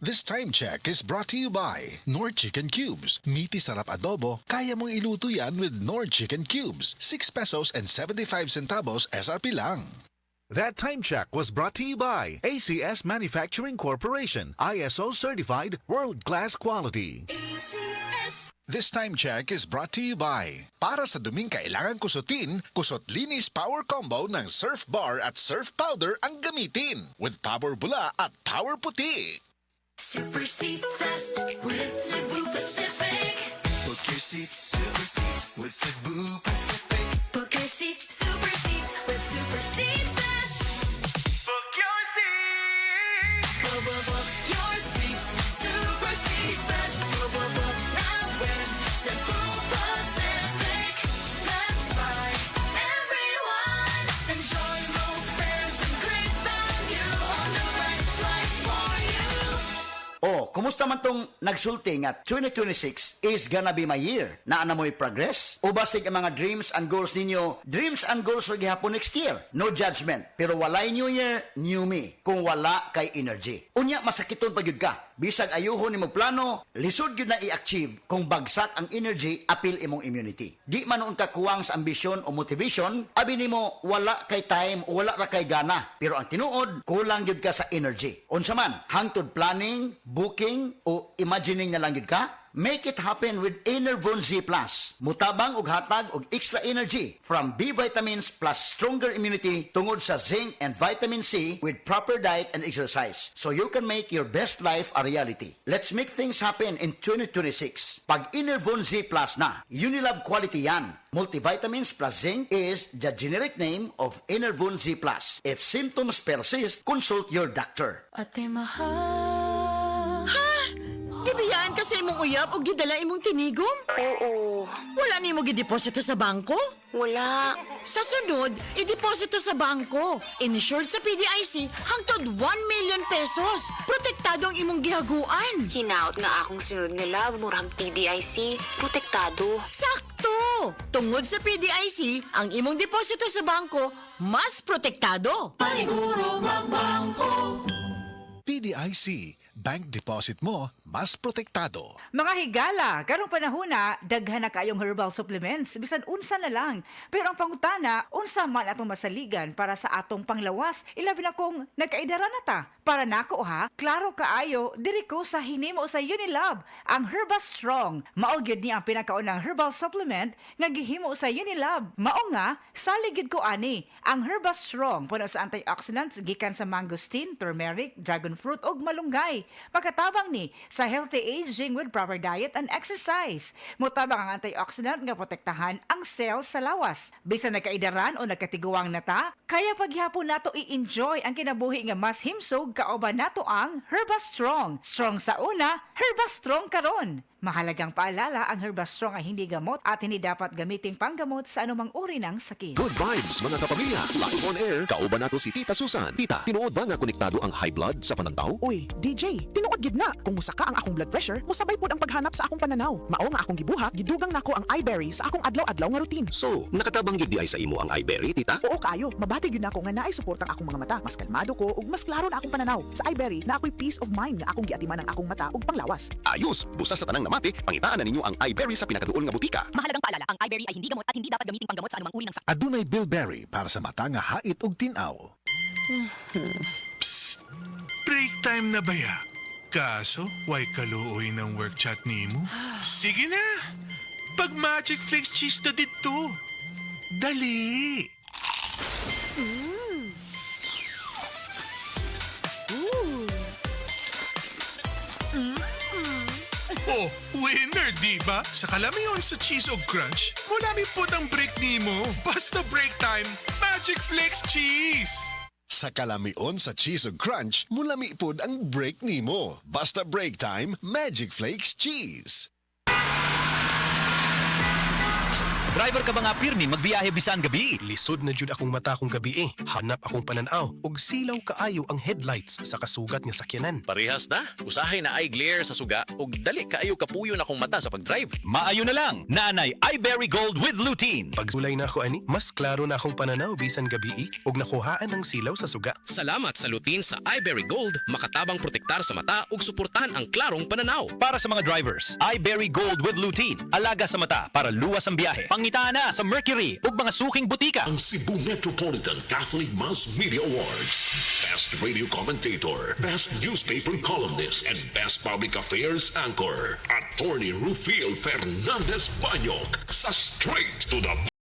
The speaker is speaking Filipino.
This time check is brought to you by Nord Chicken Cubes. Meaty sarap adobo, kaya mong iluto yan with Nord Chicken Cubes. 6 pesos and 75 centavos SRP lang. That time check was brought to you by ACS Manufacturing Corporation, ISO certified world-class quality. ACS. This time check is brought to you by para sa duming kailangan kusutin, Kusot Linis Power Combo ng Surf Bar at Surf Powder ang gamitin with Power Bula at Power Puti. Super Seat Fest with Cebu Pacific. Book your seat, Super Seats with Cebu Pacific. Book your seat, Super Seats with Super Seat Fest. Book your seat. Book your seats, Super Seat Fest. Book now with Cebu Pacific. Let's buy everyone. Enjoy low fares and great value on the right flights for you. Oh, kumusta man tong nagsulti nga 2026 is gonna be my year? Naa na mo'y progress? O basig ang mga dreams and goals ninyo, dreams and goals ra gihapon next year? No judgment. Pero walay new year, new me. Kung wala kay energy. Unya, masakiton pa gyud ka. Bisag ayuhon nimo plano, lisod gyud na i-achieve kung bagsak ang energy, apil imong immunity. Di man noon ka kuwang sa ambisyon o motivation, abi nimo wala kay time o wala ra kay gana. Pero ang tinuod, kulang gyud ka sa energy. Unsa man, hangtod planning, booking o imagining na lang gyud ka? Make it happen with Enervon Z+. Mutabang og hatag og extra energy from B vitamins plus stronger immunity tungod sa zinc and vitamin C with proper diet and exercise. So you can make your best life a reality. Let's make things happen in 2026. Pag Enervon Z+ na, Unilab quality yan. Multivitamins plus zinc is the generic name of Enervon Z+. If symptoms persist, consult your doctor. Ate mahal. Ibiyaan kasi imong uyab o gidala imong tinigom? Oo, Wala nimo gideposito sa bangko? wala. Sa sunod, ideposito sa bangko. Insured sa PDIC hangtod 1 million pesos. Protektado ang imong gihaguan. Hinaot nga akong sunod nga love, murag PDIC, protektado. Sakto! Tungod sa PDIC, ang imong deposito sa bangko mas protektado. Paniguro magbangko. PDIC, bank deposit mo, mas protektado. Mga higala, karong panahon na, daghan na kayong herbal supplements, bisan unsa na lang. Pero ang pangutana, unsa man atong masaligan para sa atong panglawas, ilabi na kung nagkaidara na ta. Para nako ha, klaro kaayo, diri ko sa hinimo sa Unilab, ang Herba Strong. Mao gyud ni ang pinakaunang herbal supplement nga gihimo sa Unilab. Mao nga, saligid ko ani, ang Herba Strong puno sa antioxidants gikan sa mangosteen, turmeric, dragon fruit ug malunggay. Pagkatabang ni sa healthy aging with proper diet and exercise. Mutabang ang antioxidant nga protektahan ang cells sa lawas. Bisan nagkaidaran o nagkatiguang nata, kaya paghihapon nato i-enjoy ang kinabuhi nga mas himsog kauban nato ang Herba Strong. Strong sa una, Herba Strong karon. Mahalagang paalala, ang Herba Strong ay hindi gamot at hindi dapat gamiting panggamot sa anumang uri ng sakit. Good vibes mga kapamilya. Live on air, kauban nato si Tita Susan. Tita, tinuod ba nga konektado ang high blood sa panantaw? Uy, DJ, tinuod gid na. Kung musaka ang akong blood pressure, musabay pod ang paghanap sa akong pananaw. Mao nga akong gibuhat, gidugang nako ang iBerry sa akong adlaw-adlaw nga routine. So, nakatabang yun di ay sa imo ang iBerry, tita? Oo kayo, mabati gyud nako nga naay support ang akong mga mata. Mas kalmado ko ug mas klaro na akong pananaw. Sa iBerry na ako'y peace of mind nga akong giatiman ang akong mata ug panglawas. Ayos! Busa sa tanang namati, pangitaan na ninyo ang iBerry sa pinakaduol nga butika. Mahalagang paalala, ang iBerry ay hindi gamot at hindi dapat gamitin panggamot sa anumang uri ng sakit. Adunay Bilberry para sa mata nga hait ug tinaw. Break time na ba ya? Kaso, why kaluoy ng work chat nimo? Sige na! Pag Magic Flakes cheese na dito. Dali! Oh, winner, di ba? Sa kalamiyon sa cheese o crunch, wala mi po ang break nimo. Basta break time, Magic Flakes cheese! Sa kalamion sa cheese ug crunch, mulami pod ang break nimo. Basta break time, Magic Flakes cheese. Driver ka ba nga pirmi magbiyahe bisan gabi? Lisod na jud akong mata kong gabi Hanap akong pananaw og silaw kaayo ang headlights sa kasugat nga sakyanan. Parehas na. Usahay na eye glare sa suga ug dali kaayo kapuyo na akong mata sa pagdrive. Maayo na lang, nanay iBerry Gold with lutein. Pagsulay na ako ani, mas klaro na akong pananaw bisan gabi og nakuhaan ng silaw sa suga. Salamat sa lutin sa iBerry Gold, makatabang protektar sa mata ug suportahan ang klarong pananaw. Para sa mga drivers, iBerry Gold with lutein. Alaga sa mata para luwas ang biyahe. Pangita na sa Mercury ug mga suking butika. Ang Cebu Metropolitan Catholic Mass Media Awards. Best Radio Commentator, Best Newspaper Columnist, and Best Public Affairs Anchor. Attorney Rufiel Fernandez Banyok sa Straight to the